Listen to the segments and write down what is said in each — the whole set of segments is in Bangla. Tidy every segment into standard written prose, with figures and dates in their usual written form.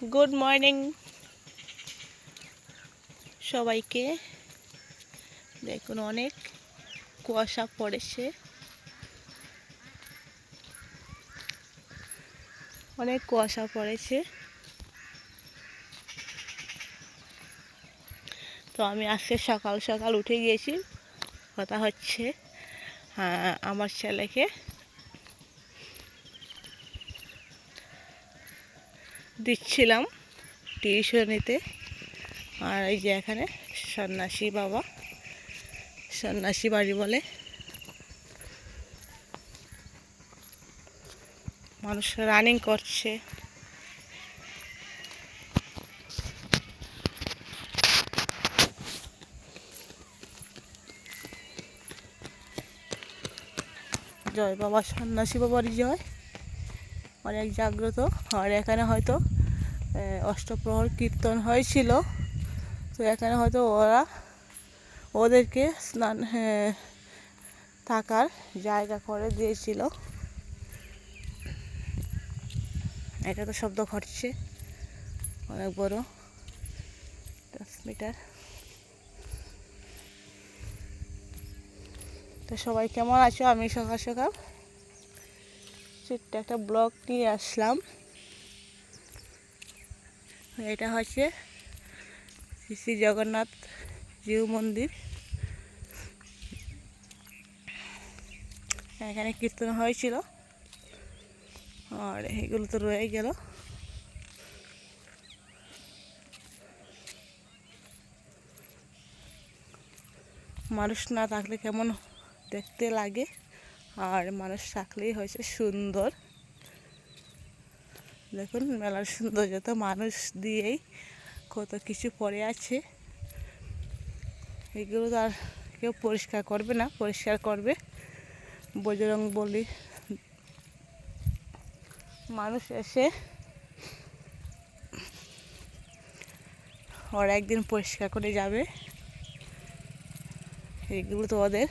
গুড মর্নিং সবাইকে। দেখুন অনেক কুয়াশা পড়েছে, অনেক কুয়াশা পড়েছে। তো আমি আজকে সকাল সকাল উঠে গিয়েছি। কথা হচ্ছে আমার ছেলেকে দিচ্ছিলাম টিউশনিতে। আর এই যে এখানে সন্ন্যাসী বাবা, সন্ন্যাসী বাড়ি বলে, মানুষ রানিং করছে। জয় বাবা, সন্ন্যাসী বাবারই জয়। অনেক জাগ্রত। আর এখানে হয়তো অষ্টপ্রহর কীর্তন হয়েছিল, তো এখানে হয়তো ওদেরকে স্নান থাকার জায়গা করে দিয়েছিল। এটা তো শব্দ ঘটছে, অনেক বড় ট্রান্সমিটার। তো সবাই কেমন আছো? আমি সকাল সকাল ছোট্ট একটা ব্লগ নিয়ে আসলাম। এটা হচ্ছে শ্রী জগন্নাথ জিউ মন্দির। এখানে কীর্তন হয়েছিল, আর এগুলো তো রয়ে গেল। মানুষ না থাকলে কেমন দেখতে লাগে, আর মানুষ থাকলেই হয়েছে সুন্দর। দেখুন মেলার সৌন্দর্যতা মানুষ দিয়েই কত কিছু পড়ে আছে। এগুলো তো আর কেউ পরিষ্কার করবে না, পরিষ্কার করবে বজরংবলী মানুষ এসে ওরা একদিন পরিষ্কার করে যাবে। এগুলো তো ওদের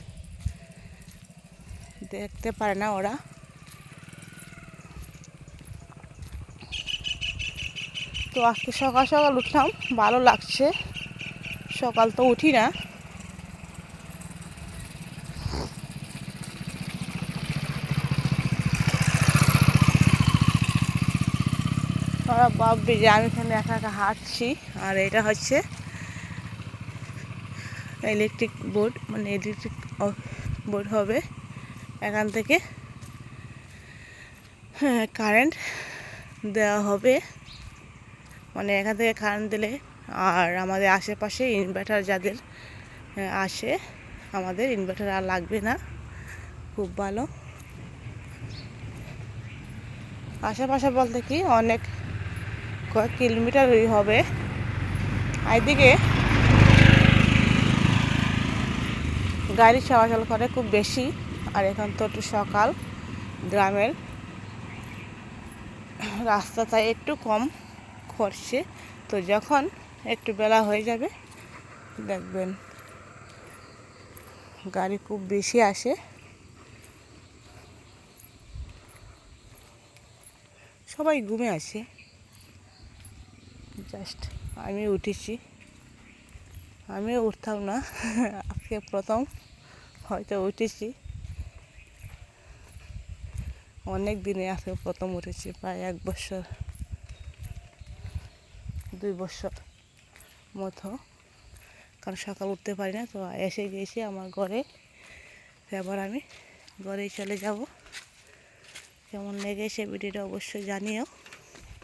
দেখতে পারে না ওরা। তো আজকে সকাল সকাল উঠলাম, ভালো লাগছে। সকাল তো উঠি না। ওরা ভাববে যে আমি এখানে একা একা হাঁটছি। আর এটা হচ্ছে ইলেকট্রিক বোর্ড, মানে ইলেকট্রিক বোর্ড হবে। এখান থেকে কারেন্ট দেওয়া হবে, মানে এখান থেকে কারেন্ট দিলে আর আমাদের আশেপাশে ইনভার্টার যাদের আসে, আমাদের ইনভার্টার আর লাগবে না। খুব ভালো। আশেপাশে বলতে কি অনেক কয়েক কিলোমিটারই হবে। এদিকে গাড়ি চলাচল করে খুব বেশি। আর এখন তো একটু সকাল, গ্রামের রাস্তাটা একটু কম করছে। তো যখন একটু বেলা হয়ে যাবে দেখবেন গাড়ি খুব বেশি আসে। সবাই ঘুমে আছে, জাস্ট আমি উঠেছি। আমিও উঠতাম না, আজকে প্রথম হয়তো উঠেছি। অনেক দিনে আজকে প্রথম উঠেছি, প্রায় 1 বছর 2 বছর মতো, কারণ সকাল উঠতে পারি না। তো এসে গিয়েছি আমার ঘরে, এবার আমি ঘরেই চলে যাব। কেমন লেগেছে ভিডিওটা অবশ্যই জানিও।